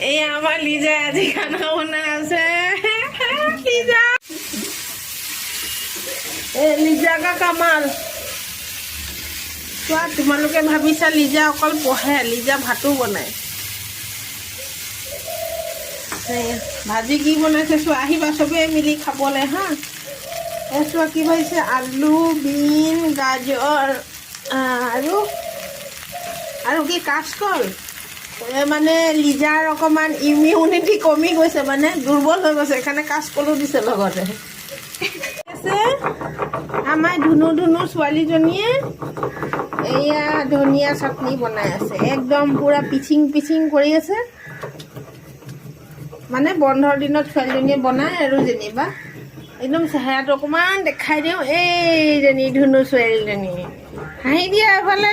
এই আমাৰ লিজা আজি খানা বনাই আছে লিজা লিজা কা কামাল চোৱা তোমালোকে ভাবিছা লিজা অকল পঢ়ে লিজা ভাতো বনায় ভাজি কি বনাইছে চোৱা আহিবা চবেই মিলি খাবলৈ হা চোৱা কি ভাবিছে আলু বিন গাজৰ আৰু কি কাচকল মানে লিজাৰ অকণমান ইমিউনিটি কমি গৈছে মানে দুৰ্বল হৈ গৈছে সেইকাৰণে কাচকলো দিছে লগতে আছে আমাৰ ধুনু ছোৱালীজনীয়ে এয়া ধনিয়া চাটনি বনাই আছে একদম পুৰা পিচিং কৰি আছে মানে বন্ধৰ দিনত ছোৱালীজনীয়ে বনায় আৰু যেনিবা একদম চেহেৰাটো অকণমান দেখাই দিওঁ এইজনী ধুনু ছোৱালীজনী হাঁহি দিয়া এফালে